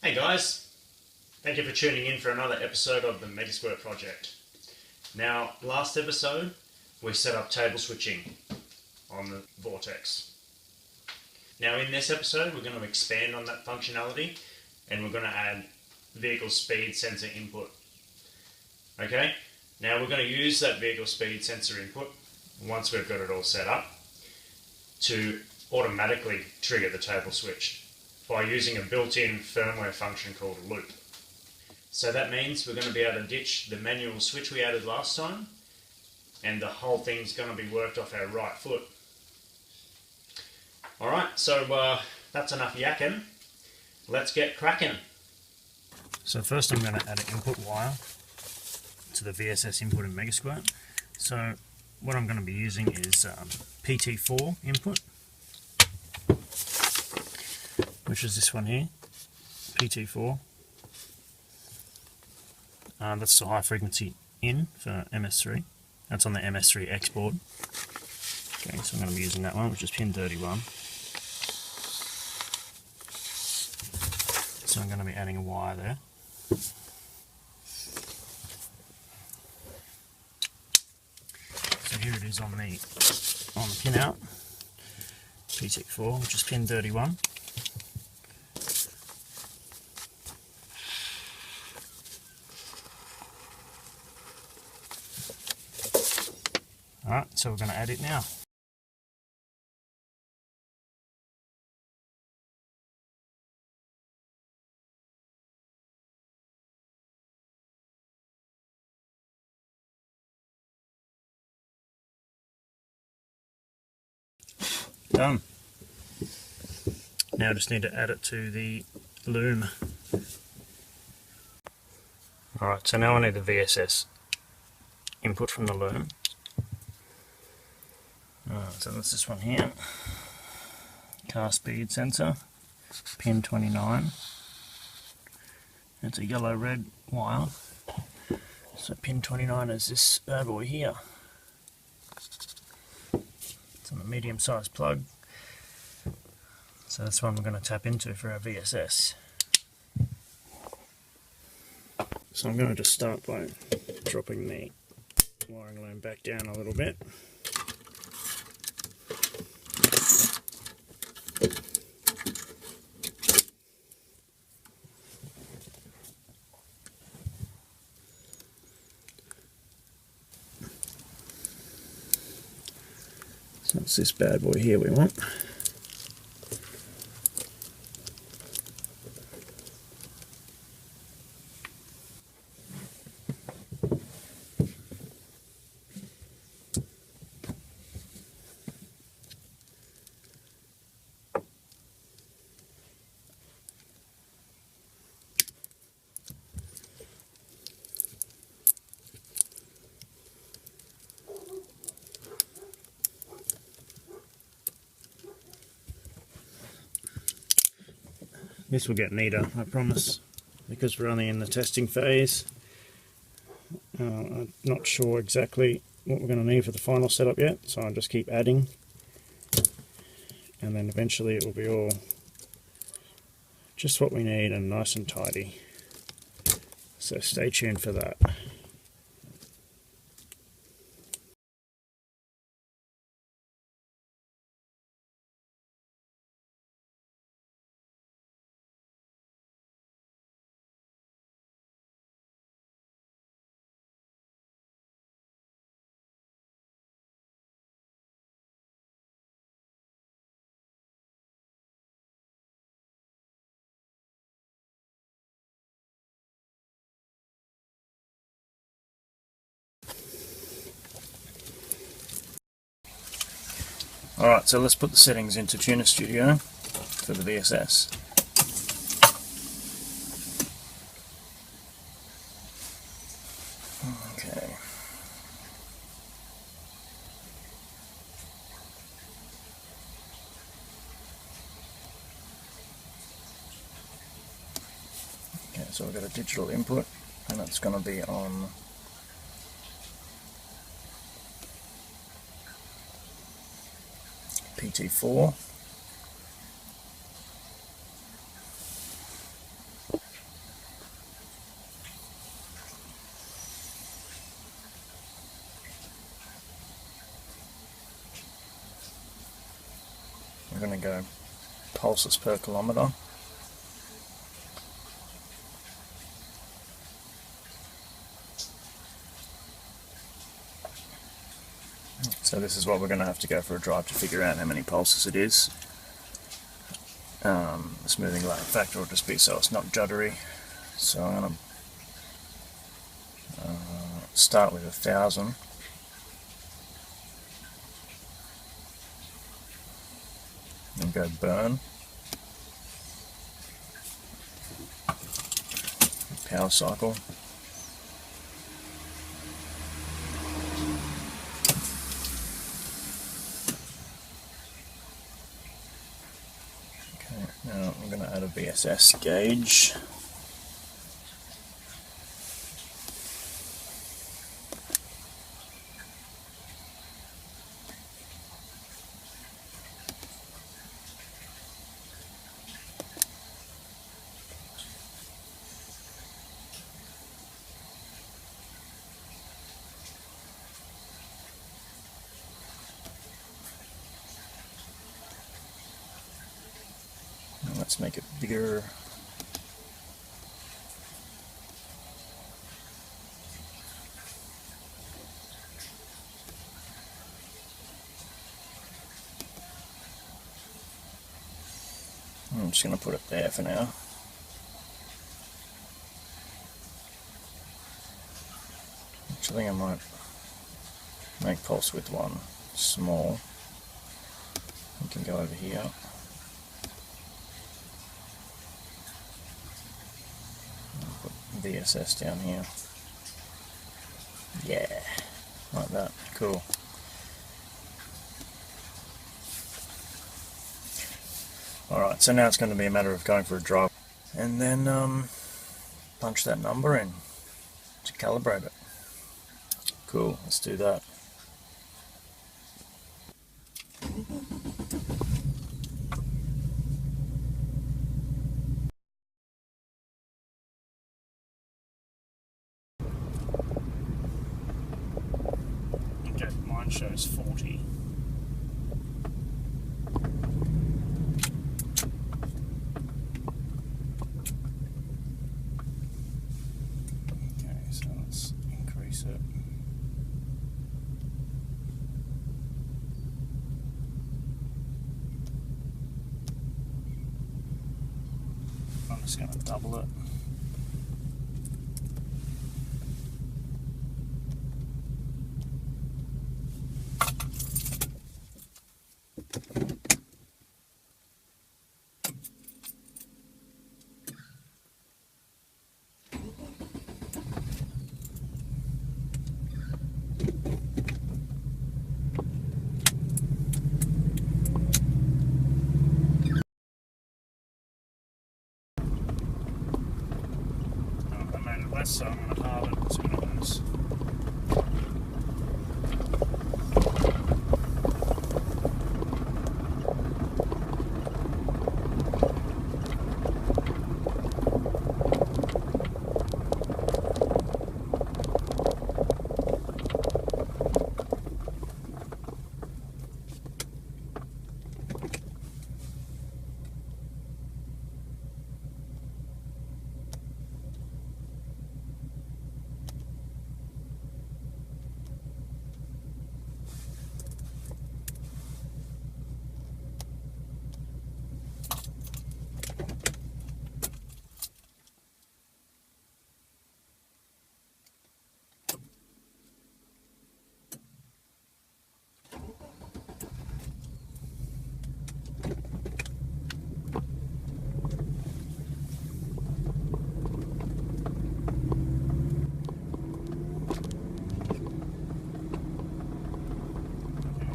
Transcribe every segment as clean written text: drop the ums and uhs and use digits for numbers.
Hey guys, thank you for tuning in for another episode of the Megasquirt project. Now, last episode we set up table switching on the Vortex. Now in this episode we're going to expand on that functionality and we're going to add vehicle speed sensor input. Okay, now we're going to use that vehicle speed sensor input once we've got it all set up to automatically trigger the table switch by using a built-in firmware function called loop. So that means we're going to be able to ditch the manual switch we added last time, and the whole thing's going to be worked off our right foot. Alright, so that's enough yakking. Let's get cracking. So first I'm going to add an input wire to the VSS input in Megasquirt. So what I'm going to be using is PT4 input, which is this one here, PT4. That's the high frequency in for MS3. That's on the MS3X board. Okay, so I'm going to be using that one, which is pin 31. So I'm going to be adding a wire there. So here it is on the pin out, PT4, which is pin 31. Alright, so we're going to add it now. Done. Now I just need to add it to the loom. Alright, so now I need the VSS input from the loom. So that's this one here, car speed sensor, pin 29. It's a yellow-red wire, so pin 29 is this bad boy here. It's on a medium-sized plug, so that's one we're going to tap into for our VSS. So I'm going to just start by dropping the wiring loom back down a little bit. So it's this bad boy here we want. This will get neater, I promise, because we're only in the testing phase. I'm not sure exactly what we're going to need for the final setup yet, so I'll just keep adding, and then eventually it will be all just what we need and nice and tidy. So stay tuned for that. Alright, so let's put the settings into Tuner Studio for the VSS. Okay. Okay, so we've got a digital input, and that's going to be on PT4. going to go pulses per kilometre. So this is what we're going to have to go for a drive to figure out how many pulses it is. The smoothing lag factor will just be so it's not juddery. So I'm going to start with 1,000. And go burn. Power cycle. Okay, now I'm going to add a VSS gauge. Let's make it bigger. I'm just going to put it there for now. Actually, I think I might make pulse width 1 small. We can go over here. Put VSS down here. Yeah, like that. Cool. Alright, so now it's going to be a matter of going for a drive and then punch that number in to calibrate it. Cool, let's do that. Okay, mine shows 40. Okay, so let's increase it. I'm just going to double it. So I'm going to halve it, see what happens.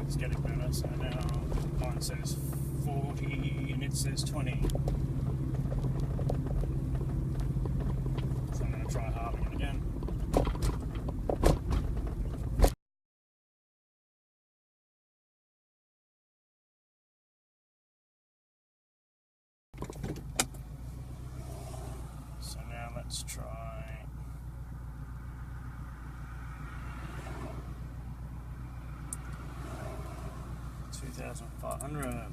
It's getting better, so now mine says 40 and it says 20. So I'm going to try halving it again. So now let's try 2,500.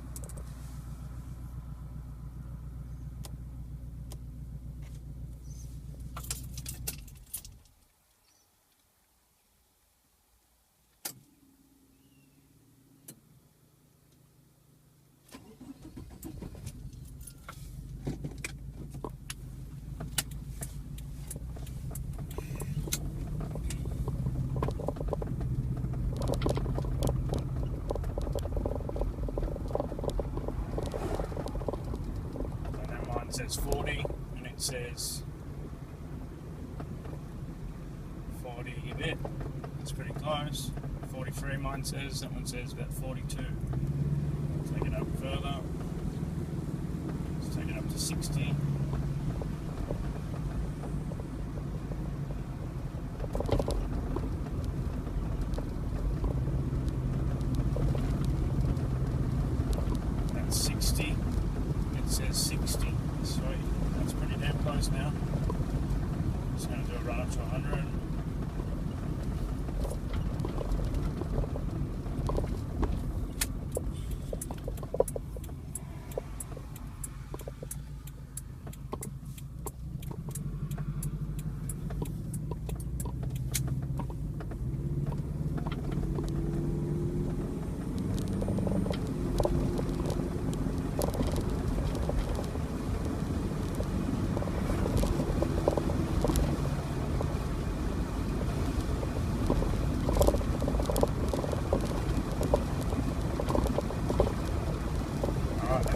one says 40 and it says 40 a bit. That's pretty close. 43 mine says, that one says about 42. Take it up further. Let's take it up to 60. That's 60. It says 60. Sweet. That's pretty damn close now. Just going to do a run up to 100.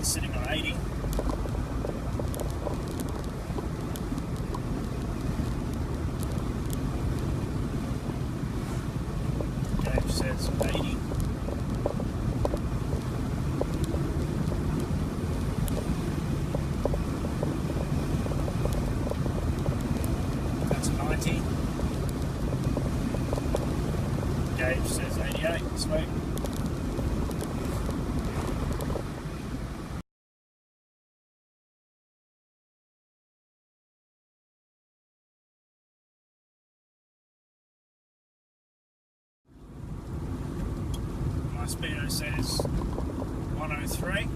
Sitting on 80. Gage says 80. That's 90. Gage says 88. Sweet. Speedo says 103.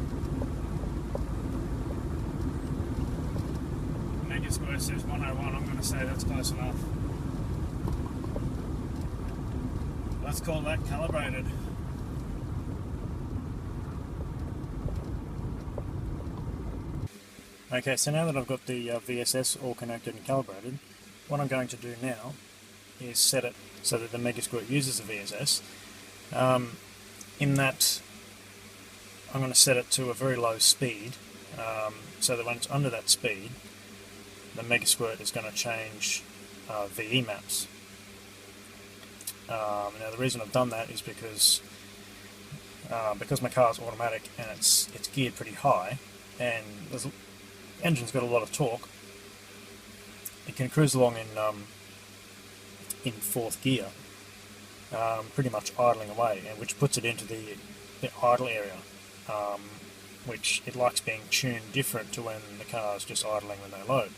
Megasquirt says 101. I'm going to say that's close enough. Let's call that calibrated. Okay, so now that I've got the VSS all connected and calibrated, what I'm going to do now is set it so that the Megasquirt uses the VSS. In that, I'm going to set it to a very low speed, so that when it's under that speed, the Megasquirt is going to change VE maps. Now the reason I've done that is because my car is automatic and it's geared pretty high, and the engine's got a lot of torque. It can cruise along in fourth gear. Pretty much idling away, and which puts it into the idle area, which it likes being tuned different to when the car is just idling with no load.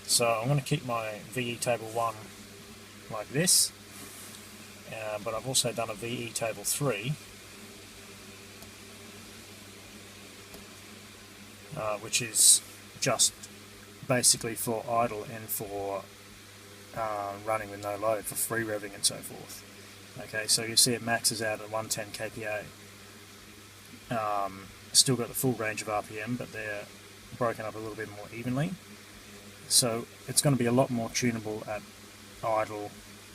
So I'm going to keep my VE table 1 like this, but I've also done a VE table 3, which is just basically for idle and for running with no load, for free revving and so forth. Okay, so you see it maxes out at 110 kPa. Still got the full range of RPM, but they're broken up a little bit more evenly. So it's going to be a lot more tunable at idle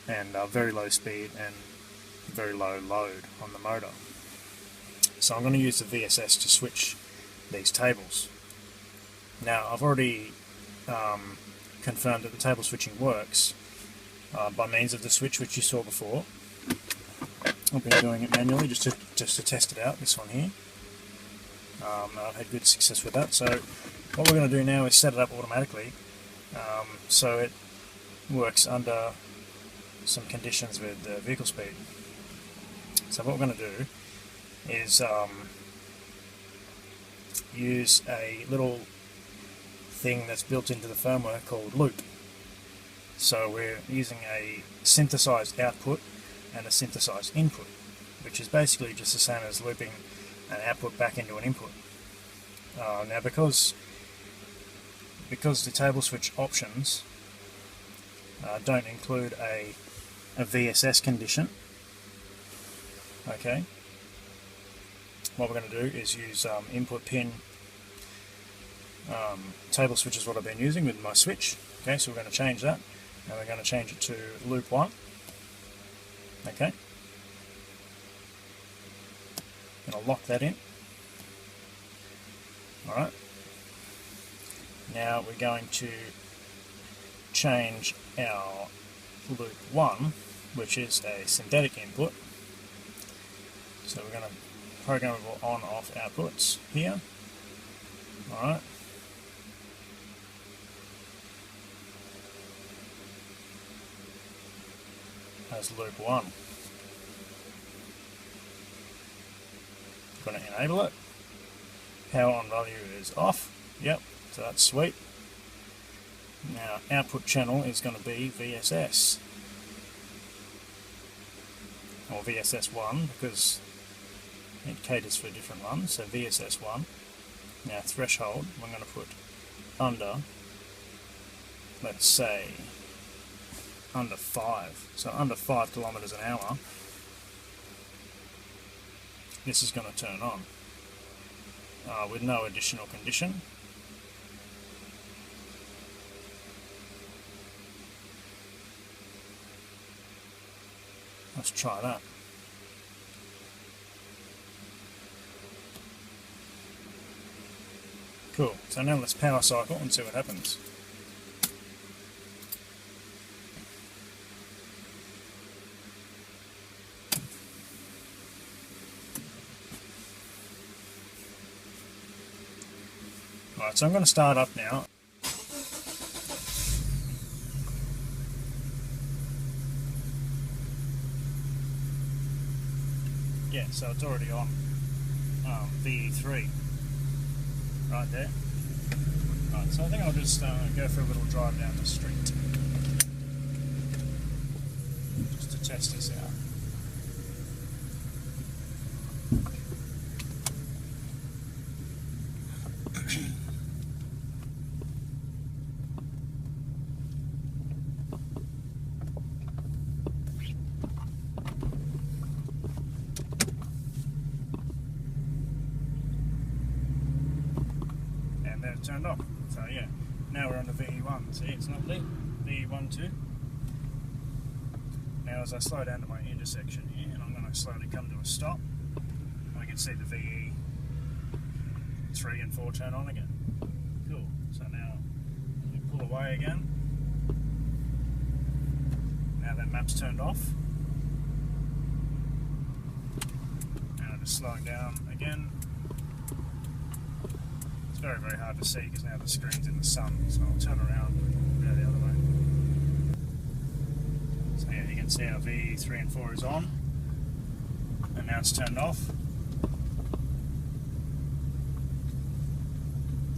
and very low speed and very low load on the motor. So I'm going to use the VSS to switch these tables. Now I've already confirmed that the table switching works by means of the switch which you saw before. I've been doing it manually just to test it out, this one here. I've had good success with that. So what we're going to do now is set it up automatically so it works under some conditions with vehicle speed. So what we're going to do is use a little thing that's built into the firmware called loop. So we're using a synthesized output and a synthesized input, which is basically just the same as looping an output back into an input. Now because the table switch options don't include a VSS condition, okay, what we're going to do is use input pin table switch is what I've been using with my switch. Okay, so we're going to change that, and we're going to change it to loop 1. Okay, and I'll lock that in. Alright, Now we're going to change our loop 1, which is a synthetic input. So we're going to programmable on-off outputs here. Alright. As loop 1. Going to enable it. Power on value is off. Yep, so that's sweet. Now output channel is going to be VSS. Or VSS1 because it caters for different ones, so VSS1. Now threshold, I'm going to put under, let's say, under 5. So under 5 kilometers an hour, this is going to turn on with no additional condition. Let's try that. Cool, so now let's power cycle and see what happens. Right, so I'm going to start up now. Yeah, so it's already on VE3 right there. Right, so I think I'll just go for a little drive down the street just to test this out. Turned off. So yeah, now we're on the VE1. See, it's not lit. VE12. Now as I slow down to my intersection here, and I'm going to slowly come to a stop, I can see the VE3 and 4 turn on again. Cool. So now we pull away again. Now that map's turned off. Now just slowing down again. It's very, very hard to see because now the screen's in the sun, so I'll turn around and go the other way. So yeah, you can see our VE3 and 4 is on, and now it's turned off.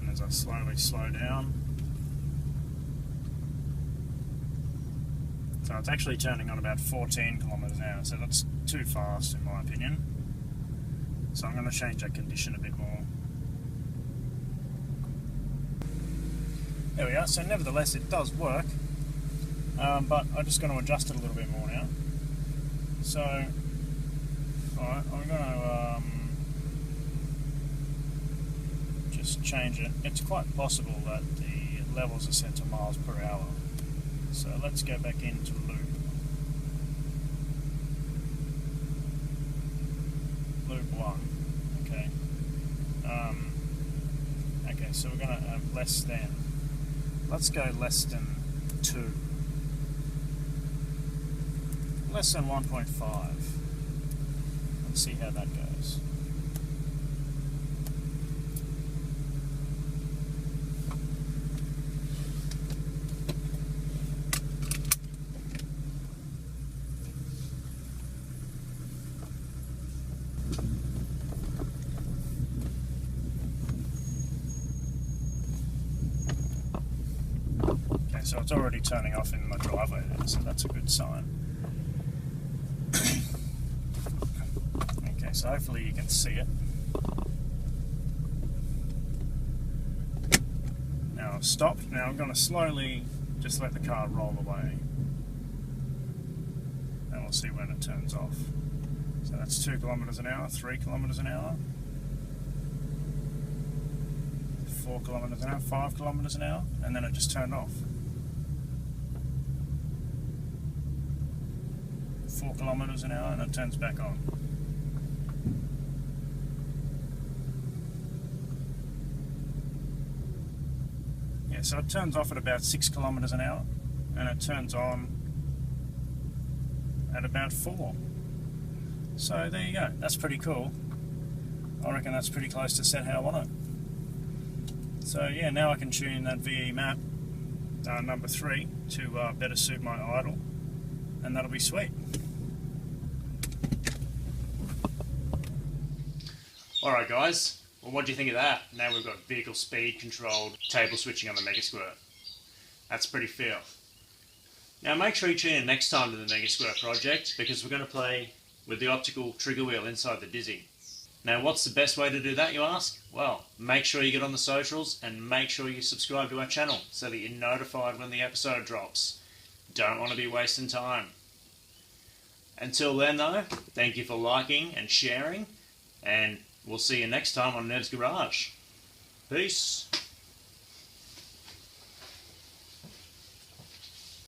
And as I slowly slow down, so it's actually turning on about 14 kilometers an hour, so that's too fast in my opinion. So I'm going to change that condition a bit more. There we are, so nevertheless it does work, but I'm just going to adjust it a little bit more now. So, alright, I'm going to just change it. It's quite possible that the levels are set to miles per hour. So let's go back into loop. Loop 1, okay. Okay, so we're going to have less than. Let's go less than 2. Less than 1.5. Let's see how that goes. So it's already turning off in my driveway now, so that's a good sign. Okay, so hopefully you can see it. Now I've stopped. Now I'm going to slowly just let the car roll away. And we'll see when it turns off. So that's 2 kilometers an hour, 3 kilometers an hour, 4 kilometers an hour, 5 kilometers an hour, and then it just turned off. 4 kilometers an hour and it turns back on. Yeah, so it turns off at about 6 kilometers an hour, and it turns on at about 4. So there you go, that's pretty cool. I reckon that's pretty close to set how I want it. So yeah, now I can tune that VE map number 3 to better suit my idle, and that'll be sweet. Alright guys, well what do you think of that? Now we've got vehicle speed controlled table switching on the Megasquirt. That's pretty filth. Now make sure you tune in next time to the Megasquirt project, because we're going to play with the optical trigger wheel inside the Dizzy. Now what's the best way to do that, you ask? Well, make sure you get on the socials and make sure you subscribe to our channel so that you're notified when the episode drops. Don't want to be wasting time. Until then though, thank you for liking and sharing, and we'll see you next time on Ned's Garage. Peace.